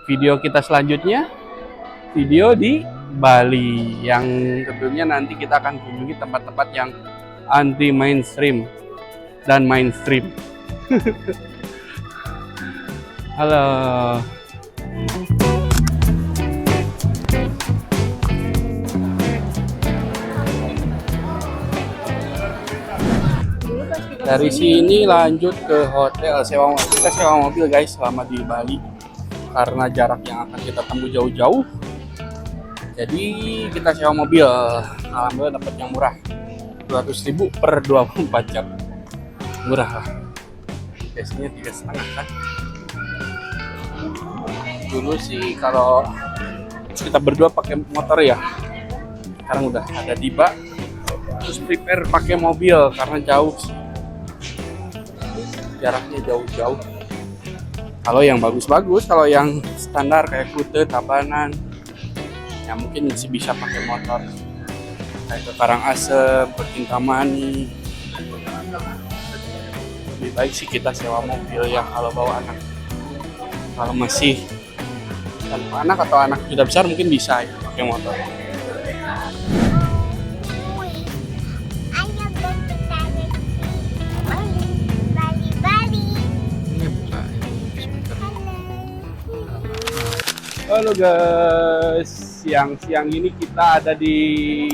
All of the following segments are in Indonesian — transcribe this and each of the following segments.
video kita selanjutnya, video di Bali, yang tentunya nanti kita akan kunjungi tempat-tempat yang anti mainstream dan mainstream. Halo. Dari sini lanjut ke hotel, kita sewa mobil guys selama di Bali karena jarak yang akan kita tempuh jauh-jauh. Jadi kita sewa mobil, alhamdulillah dapat yang murah, 200.000 per 24 jam, murah lah. Biasanya 3,5 kan. Dulu sih kalau kita berdua pakai motor ya, sekarang udah ada Diba, terus prepare pakai mobil karena jauh sih. Jaraknya jauh-jauh. Kalau yang bagus-bagus, kalau yang standar kayak Kuta, Tabanan, ya mungkin masih bisa pakai motor. Kayak ke Karangasem, ke Kintamani. Lebih baik sih kita sewa mobil ya kalau bawa anak. Kalau masih tanpa anak atau anak sudah besar mungkin bisa ya pakai motor. Halo guys, siang-siang ini kita ada di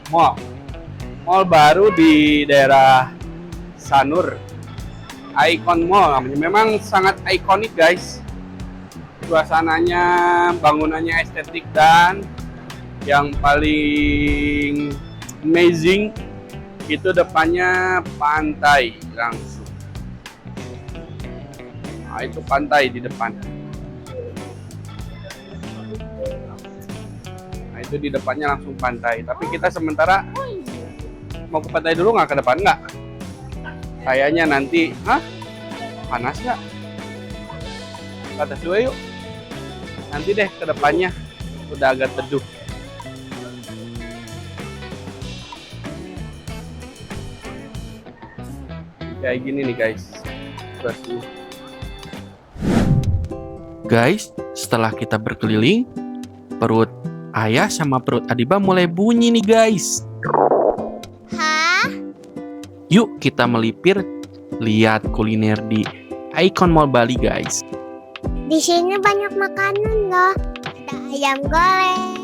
mall baru di daerah Sanur, Icon Mall namanya. Memang sangat ikonik guys, suasananya, bangunannya estetik, dan yang paling amazing itu depannya pantai langsung. Nah, itu pantai di depan. Itu di depannya langsung pantai, tapi kita sementara mau ke pantai dulu, nggak ke depan nggak? Kayaknya nanti, panas nggak? Ke atas dulu yuk. Nanti deh ke depannya, udah agak teduh. Kayak gini nih guys. Guys, setelah kita berkeliling, perut Ayah sama perut Adiba mulai bunyi nih guys. Hah? Yuk kita melipir lihat kuliner di Icon Mall Bali guys. Di sini banyak makanan loh. Ada ayam goreng,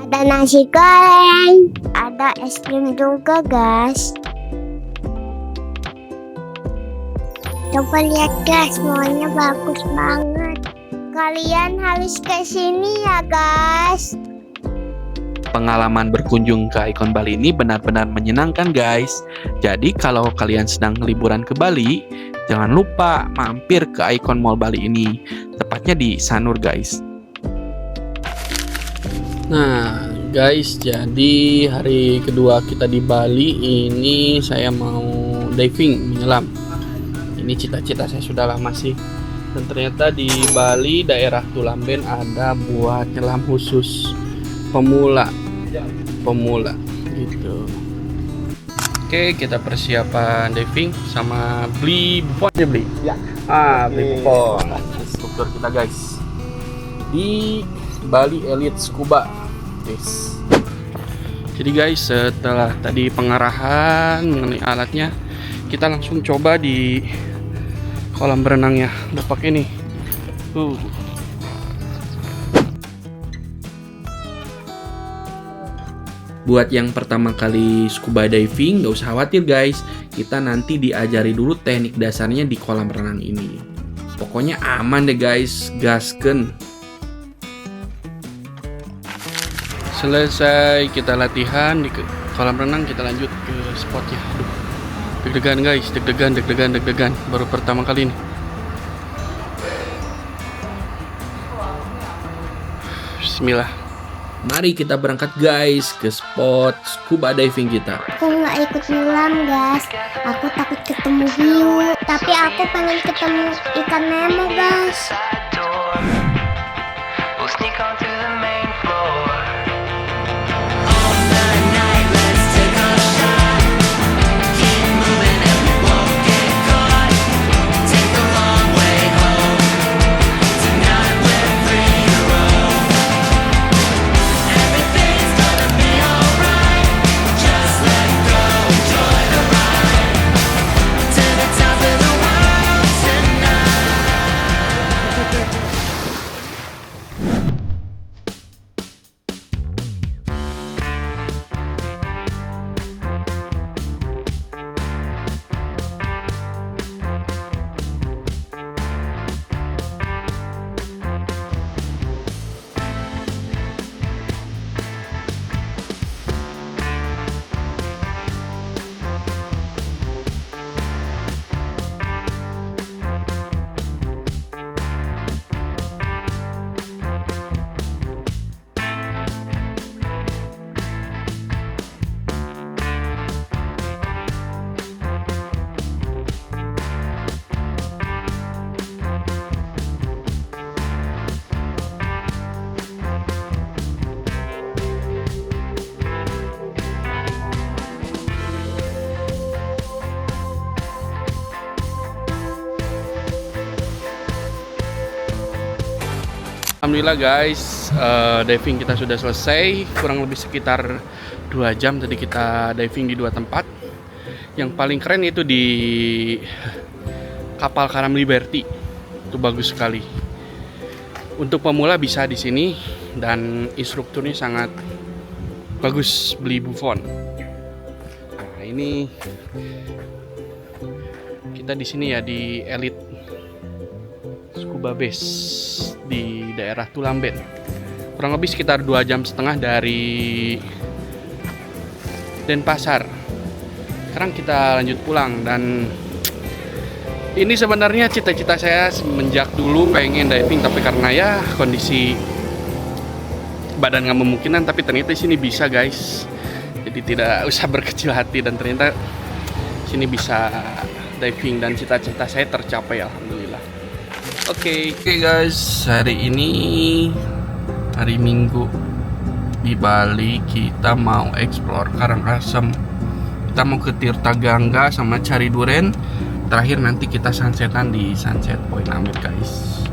ada nasi goreng, ada es krim juga guys. Coba lihat guys, mallnya bagus banget. Kalian harus ke sini ya guys. Pengalaman berkunjung ke Icon Bali ini benar-benar menyenangkan guys. Jadi kalau kalian sedang liburan ke Bali, jangan lupa mampir ke Icon Mall Bali ini. Tepatnya di Sanur guys. Nah guys, jadi hari kedua kita di Bali ini saya mau diving, menyelam. Ini cita-cita saya sudah lama sih. Dan ternyata di Bali daerah Tulamben ada buat nyelam khusus pemula gitu. Oke, kita persiapan diving sama beli bufonnya beli. Ya. Beli bufon. Instruktur kita guys di Bali Elite Scuba. Yes. Jadi guys, setelah tadi pengarahan mengenai alatnya, kita langsung coba di kolam berenangnya. Udah pakai nih. Buat yang pertama kali scuba diving, gak usah khawatir guys. Kita nanti diajari dulu teknik dasarnya di kolam renang ini. Pokoknya aman deh guys, gasken. Selesai kita latihan di kolam renang, kita lanjut ke spotnya. Aduh, deg-degan guys, deg-degan. Baru pertama kali nih. Bismillah. Mari kita berangkat guys ke spot scuba diving kita. Aku nggak ikut nyelam guys. Aku takut ketemu hiu. Tapi aku pengen ketemu ikan Nemo guys. alhamdulillah guys, diving kita sudah selesai. Kurang lebih sekitar 2 jam tadi kita diving di 2 tempat. Yang paling keren itu di kapal Karam Liberty. Itu bagus sekali. Untuk pemula bisa di sini dan instrukturnya sangat bagus, Beli Buffon. Nah, ini kita di sini ya di Elite Scuba Base di daerah Tulamben. Kurang lebih sekitar 2,5 jam dari Denpasar. Sekarang kita lanjut pulang dan ini sebenarnya cita-cita saya semenjak dulu pengen diving, tapi karena ya kondisi badan nggak memungkinkan, tapi ternyata di sini bisa guys. Jadi tidak usah berkecil hati dan ternyata sini bisa diving dan cita-cita saya tercapai alhamdulillah. Oke guys, hari ini hari Minggu di Bali kita mau explore Karangasem. Kita mau ke Tirta Gangga sama cari duren. Terakhir nanti kita sunsetan di Sunset Point Amit guys.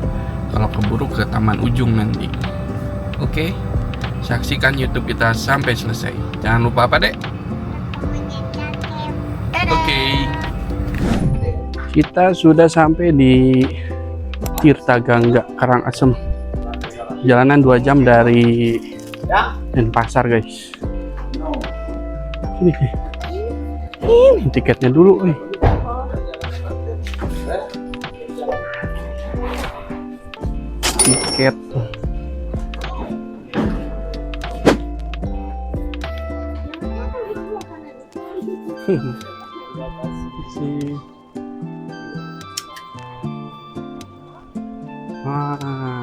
Kalau keburu ke Taman Ujung nanti. Oke, saksikan YouTube kita sampai selesai. Jangan lupa apa dek? Oke. Kita sudah sampai di Tirta Gangga Karangasem. Jalanan 2 jam dari Denpasar guys. Ini tiketnya dulu. Tiket.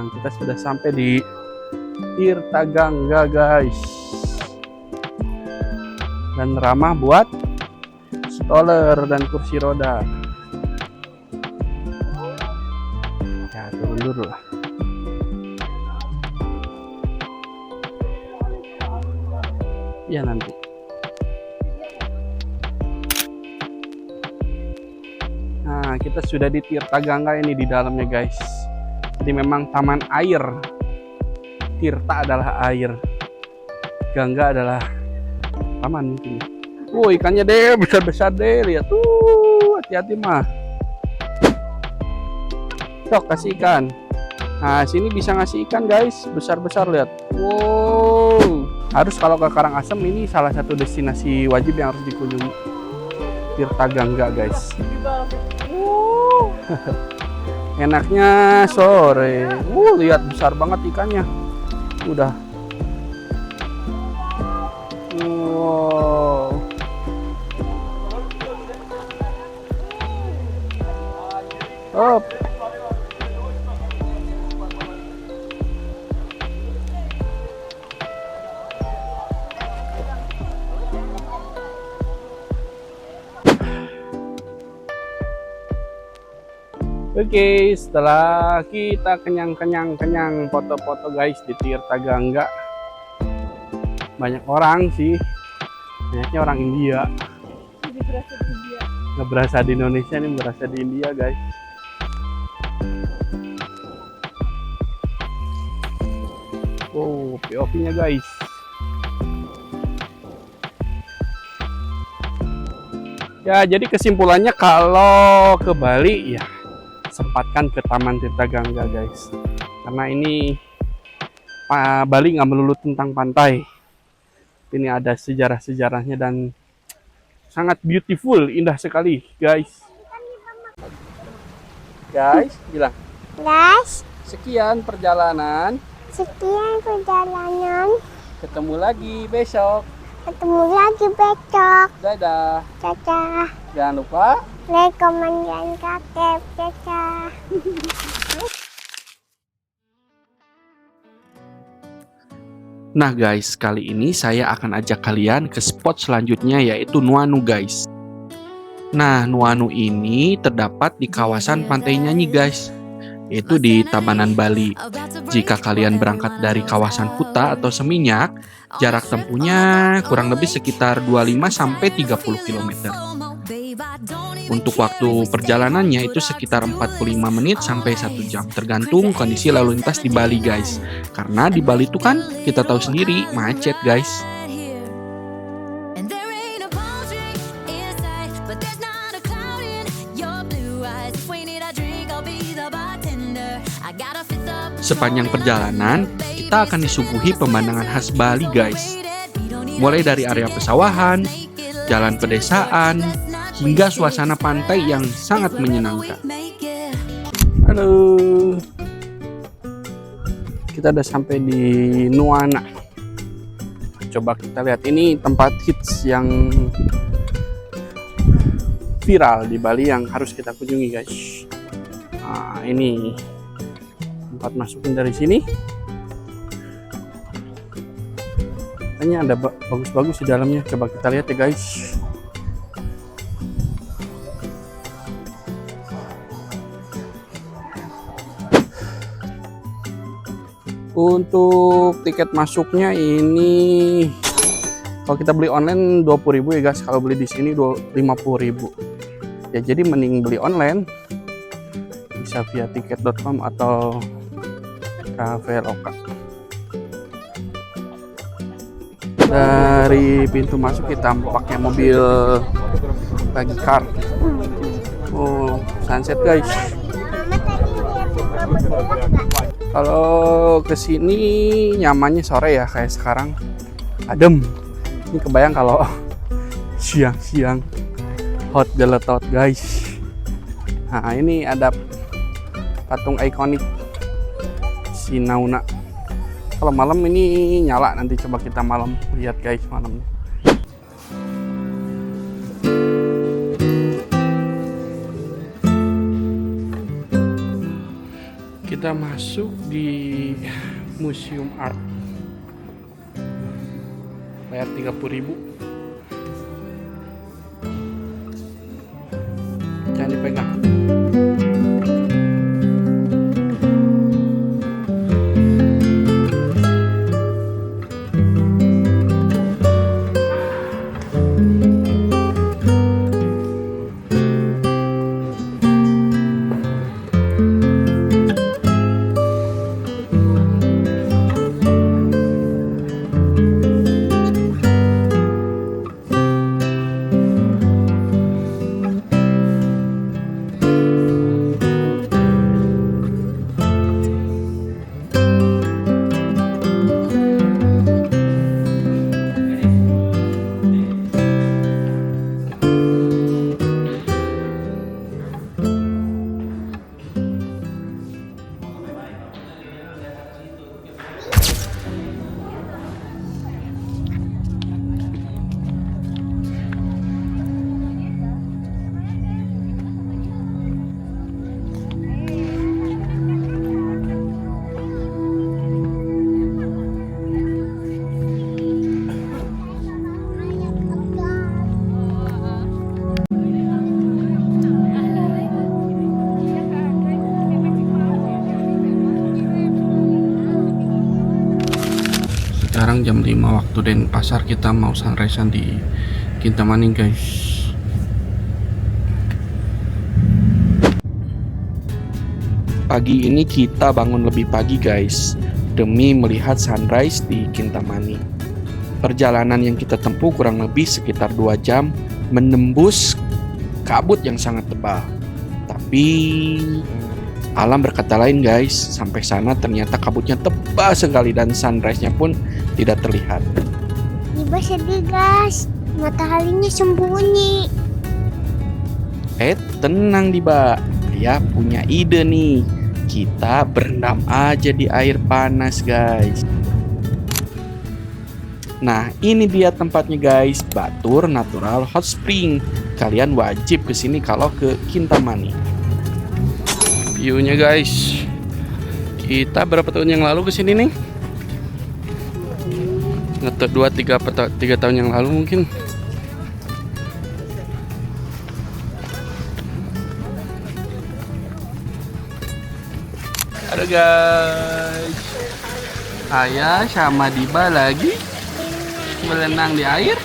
Kita sudah sampai di Tirta Gangga guys, dan ramah buat stroller dan kursi roda. Ya turun dulu lah. Ya nanti. Nah, kita sudah di Tirta Gangga ini di dalamnya guys. Jadi memang taman air. Tirta adalah air. Gangga adalah taman mungkin. Ikannya deh besar-besar deh, lihat tuh. Hati-hati mah. Sok kasih ikan. Nah, sini bisa ngasih ikan guys, besar-besar lihat. Wow. Harus kalau ke Karangasem ini salah satu destinasi wajib yang harus dikunjungi. Tirta Gangga guys. Enaknya sore. Lihat besar banget ikannya. Udah. Wow. Up. Oke, setelah kita kenyang foto-foto guys di Tirta Gangga. Banyak orang sih, banyaknya orang India. Jadi berasa di India. Nggak berasa di Indonesia, nih berasa di India guys. Oh, POV-nya guys. Ya, jadi kesimpulannya kalau ke Bali ya sempatkan ke Taman Tirta Gangga guys, karena ini Bali nggak melulu tentang pantai. Ini ada sejarah-sejarahnya dan sangat beautiful, indah sekali guys. Bilang Guys, sekian perjalanan, ketemu lagi besok. Dadah. Dadah. Jangan lupa Like, comment, dan subscribe. Dadah. Nah guys, kali ini saya akan ajak kalian ke spot selanjutnya yaitu Nuanu guys. Nah, Nuanu ini terdapat di kawasan Pantai Nyanyi guys, yaitu di Tabanan, Bali. Jika kalian berangkat dari kawasan Kuta atau Seminyak, jarak tempuhnya kurang lebih sekitar 25-30 km. Untuk waktu perjalanannya itu sekitar 45 menit sampai 1 jam, tergantung kondisi lalu lintas di Bali guys. Karena di Bali itu kan kita tahu sendiri macet guys. Sepanjang perjalanan, kita akan disuguhi pemandangan khas Bali guys. Mulai dari area pesawahan, jalan pedesaan, hingga suasana pantai yang sangat menyenangkan. Halo, kita udah sampai di Nuwana. Coba kita lihat, ini tempat hits yang viral di Bali yang harus kita kunjungi guys. Nah, ini tempat masukin dari sini. Kayaknya ada bagus-bagus di dalamnya. Coba kita lihat ya guys. Untuk tiket masuknya ini kalau kita beli online 20.000 ya guys. Kalau beli di sini 50.000. Ya jadi mending beli online. Bisa via tiket.com atau Traveloka. Dari pintu masuk kita pakai mobil pagi car. Oh, sunset guys. Kalau kesini nyamannya sore ya, kayak sekarang adem. Ini kebayang kalau siang-siang hot geletot guys. Nah ini ada patung ikonik Sinauna. Kalau malam ini nyala, nanti coba kita malam lihat guys malamnya. Kita masuk di Museum Art. Bayar 30.000. Jangan dipegang. Sekarang jam 5 waktu Denpasar, kita mau sunrise di Kintamani guys. Pagi ini kita bangun lebih pagi guys, demi melihat sunrise di Kintamani. Perjalanan yang kita tempuh kurang lebih sekitar 2 jam, menembus kabut yang sangat tebal. Tapi alam berkata lain guys, sampai sana ternyata kabutnya tebal sekali dan sunrise-nya pun tidak terlihat. Ibu sedih guys, mataharinya sembunyi. Tenang Diba, ya punya ide nih. Kita berendam aja di air panas guys. Nah ini dia tempatnya guys, Batur Natural Hot Spring. Kalian wajib kesini kalau ke Kintamani. View-nya guys, kita berapa tahun yang lalu kesini nih? Ngetek 2-3 tahun yang lalu mungkin. Halo guys, saya sama Diba lagi berenang di air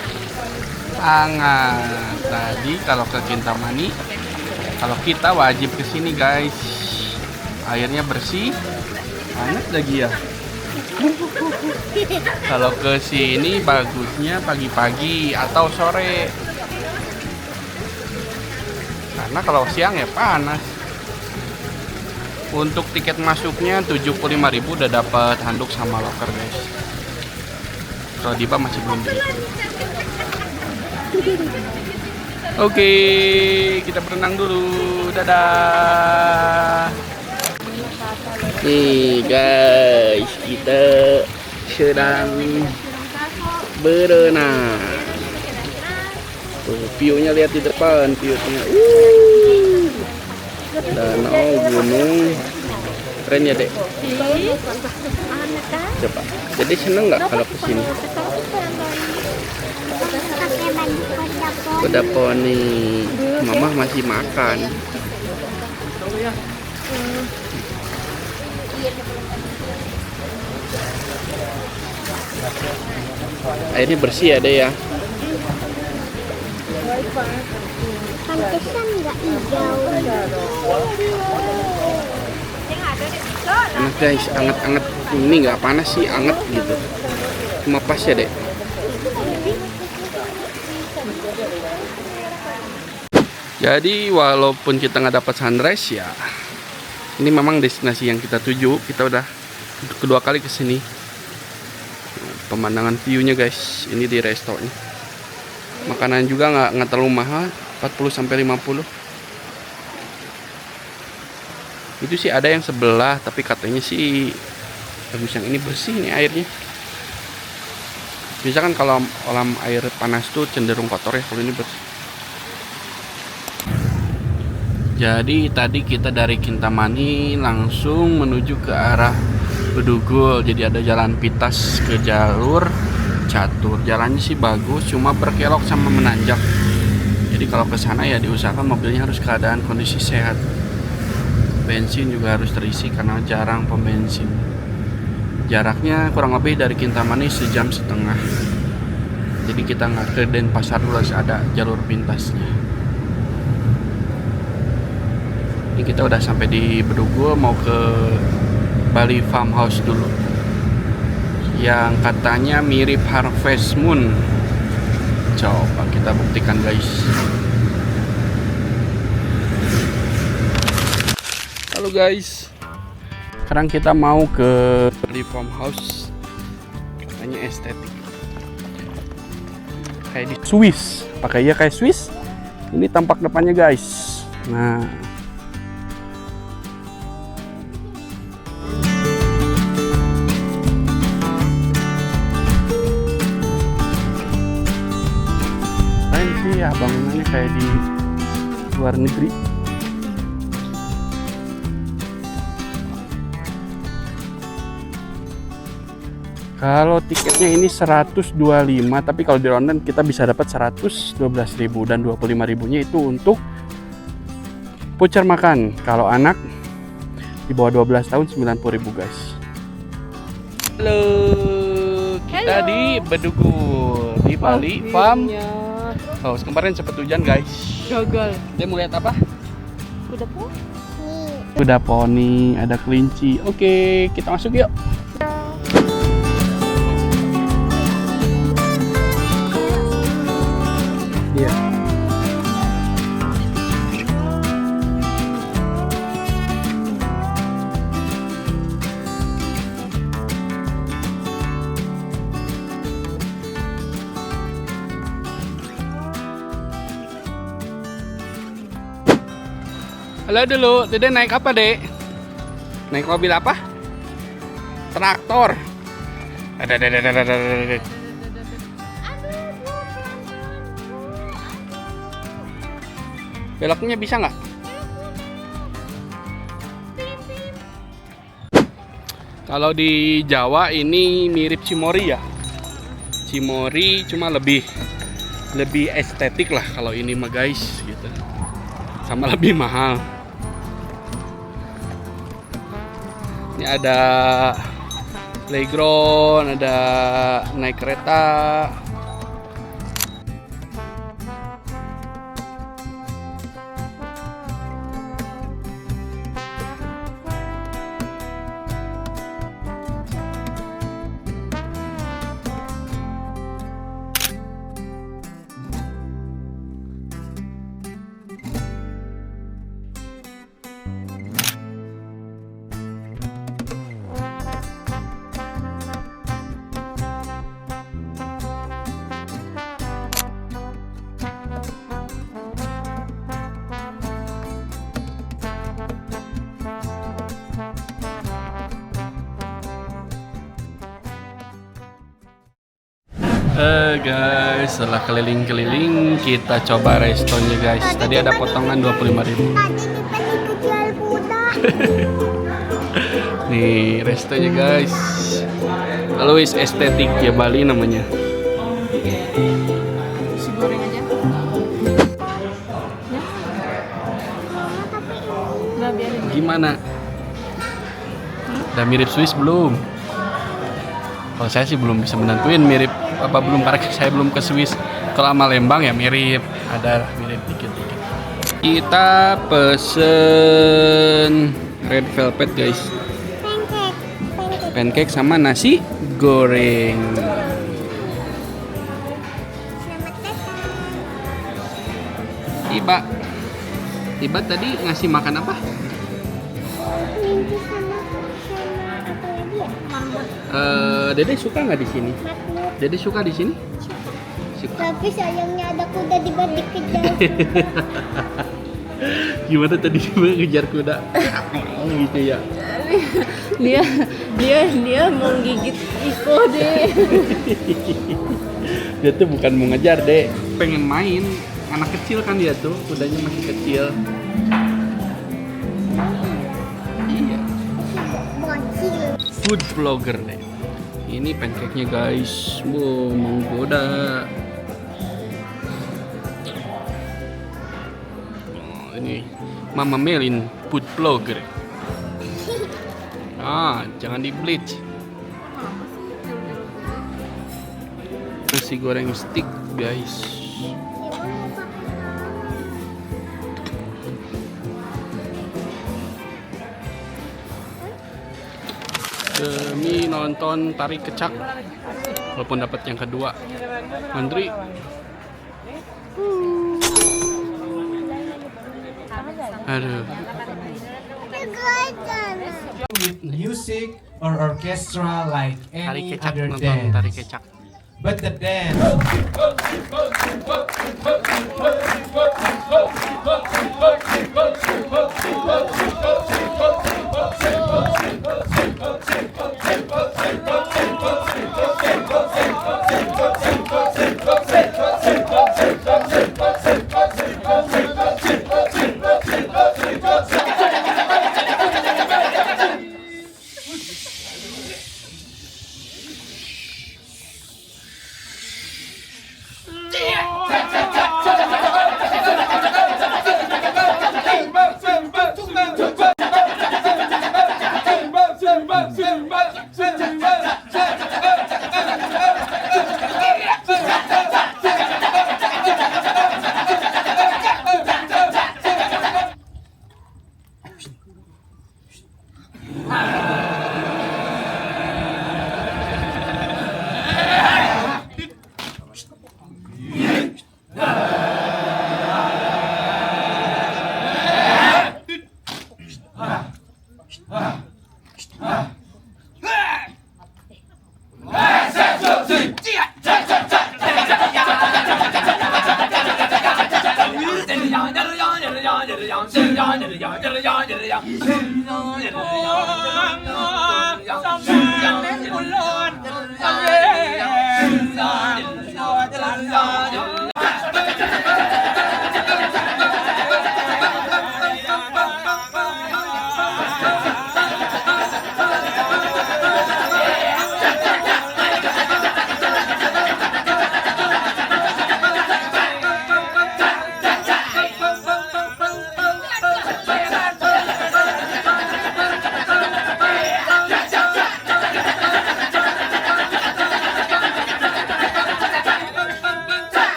hangat. Tadi kalau ke Kintamani Kalau kita wajib kesini guys, airnya bersih, hangat lagi ya. Kalau ke sini bagusnya pagi-pagi atau sore. Karena kalau siang ya panas. Untuk tiket masuknya 75.000 udah dapat handuk sama loker guys. Kalau Diba masih belum diisi. Oke, kita berenang dulu. Dadah. Nih guys, kita sedang berenang. Tuh, view-nya lihat di depan, view-nya. Danau, gunung, keren ya dek. Coba, jadi seneng nggak kalau kesini? Kuda poni, mama masih makan. Airnya bersih ya dek ya. Pantesan nggak hijau. Enak guys, anget-anget. Ini nggak panas sih, anget gitu. Cuma pas ya dek. Jadi walaupun kita nggak dapat sunrise ya, ini memang destinasi yang kita tuju. Kita udah kedua kali kesini. Pemandangan view-nya guys, ini di restonya. Makanan juga nggak terlalu mahal, 40-50. Itu sih ada yang sebelah, tapi katanya sih bagus yang ini, bersih nih airnya. Biasa kan kalau kolam air panas tuh cenderung kotor ya, kalau ini bersih. Jadi tadi kita dari Kintamani langsung menuju ke arah Bedugul. Jadi ada jalan pintas ke jalur catur. Jalannya sih bagus, cuma berkelok sama menanjak. Jadi kalau ke sana ya diusahakan mobilnya harus keadaan kondisi sehat. Bensin juga harus terisi karena jarang pembensin. Jaraknya kurang lebih dari Kintamani 1,5 jam. Jadi kita nggak ke Denpasar dulu, ada jalur pintasnya. Ini kita udah sampai di Bedugul, mau ke Bali Farmhouse dulu. Yang katanya mirip Harvest Moon. Coba kita buktikan guys. Halo guys, sekarang kita mau ke Bali Farmhouse. Katanya estetik, kayak di Swiss. Pakai ya kayak Swiss. Ini tampak depannya guys. Nah, ya bangunannya kayak di luar negeri. Kalau tiketnya ini 125, tapi kalau di London kita bisa dapat 112.000 dan 25.000-nya itu untuk voucher makan. Kalau anak di bawah 12 tahun 90.000 guys. Halo, kita di Bedugul di Bali Farm. Oh, kemarin sempat hujan guys. Gagal. Dia mau lihat apa? Kuda poni. Kuda poni, ada kelinci. Oke, kita masuk yuk. Iya. Halo dulu, Dede naik apa dek? Naik mobil apa? Traktor. Beloknya bisa nggak? Kalau di Jawa ini mirip Cimory ya. Cimory cuma lebih estetik lah kalau ini mah guys gitu. Sama lebih mahal. Ini ada playground, ada naik kereta. Guys, setelah keliling-keliling kita coba restonya guys. Tadi ada potongan 25.000. Tadi kita dikejar kuda. Nih restonya guys. Alois Estetik ya Bali namanya. Si goreng aja. Ya. Nah, biarin. Gimana? Udah mirip Swiss belum? Kalau saya sih belum bisa menentuin mirip apa belum karena saya belum ke Swiss. Kalau sama Lembang ya mirip, ada mirip dikit-dikit. Kita pesen red velvet guys. Pancake sama nasi goreng. Selamat datang. Tiba tadi ngasih makan apa? Mimpi sama apa lagi ya? Mamut. Dede suka nggak di sini? Makmur. Dede suka di sini? Suka. Tapi sayangnya ada kuda di balik kejar. Gimana tadi dia ngejar kuda? Gitu ya. Dia mau gigit Iko deh. Dia tuh bukan mau ngejar deh, pengen main. Anak kecil kan dia tuh, kudanya masih kecil. Iya. Bocil. Food vlogger deh. Ini pancake-nya guys, wow menggoda. Oh, ini Mama Melin food vlogger. Jangan di bleach. Nasi goreng stick guys. Demi nonton tarik kecak, walaupun dapat yang kedua. Andri, aduh. With music or orchestra like Tarik any kecak, other nonton tarik dance. kecak. But the dance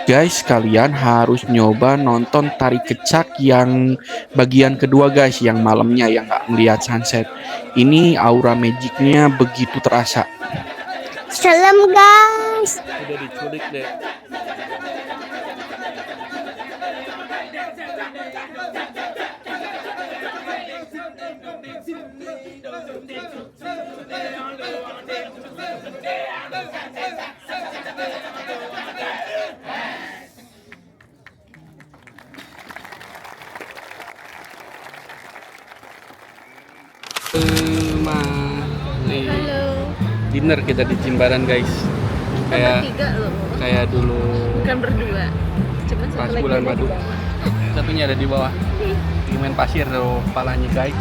Guys, kalian harus nyoba nonton tari kecak yang bagian kedua guys, yang malamnya yang nggak melihat sunset. Ini aura magicnya begitu terasa. Salam guys. Udah diculik deh. dinner kita di Jimbaran guys. Kayak Tiga loh, kayak dulu bukan berdua. Cuma pas satu lagi bulan ada di madu. bawah. Satunya ada di bawah. Di main pasir tuh kepalanya guys.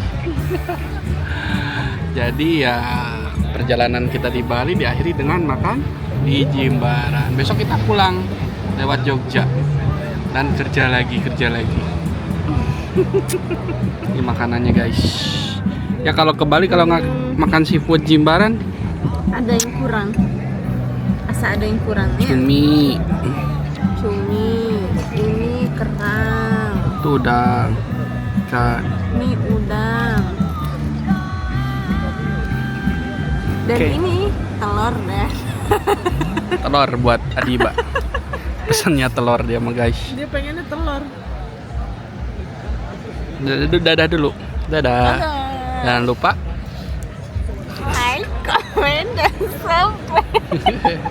Jadi ya perjalanan kita di Bali diakhiri dengan makan di Jimbaran. Besok kita pulang lewat Jogja dan kerja lagi. Ini makanannya guys. Ya kalau ke Bali kalau nggak makan seafood Jimbaran, Ada yang kurang. Asa ada yang kurang ya. cumi, Ini kerang. itu udang, ikan. Ini udang. Dan Oke. ini telur deh. Telur buat Adiba. Pesannya telur dia mah guys. Dia pengennya telur. Dadah dulu. Dadah. Jangan lupa Like, comment, dan subscribe.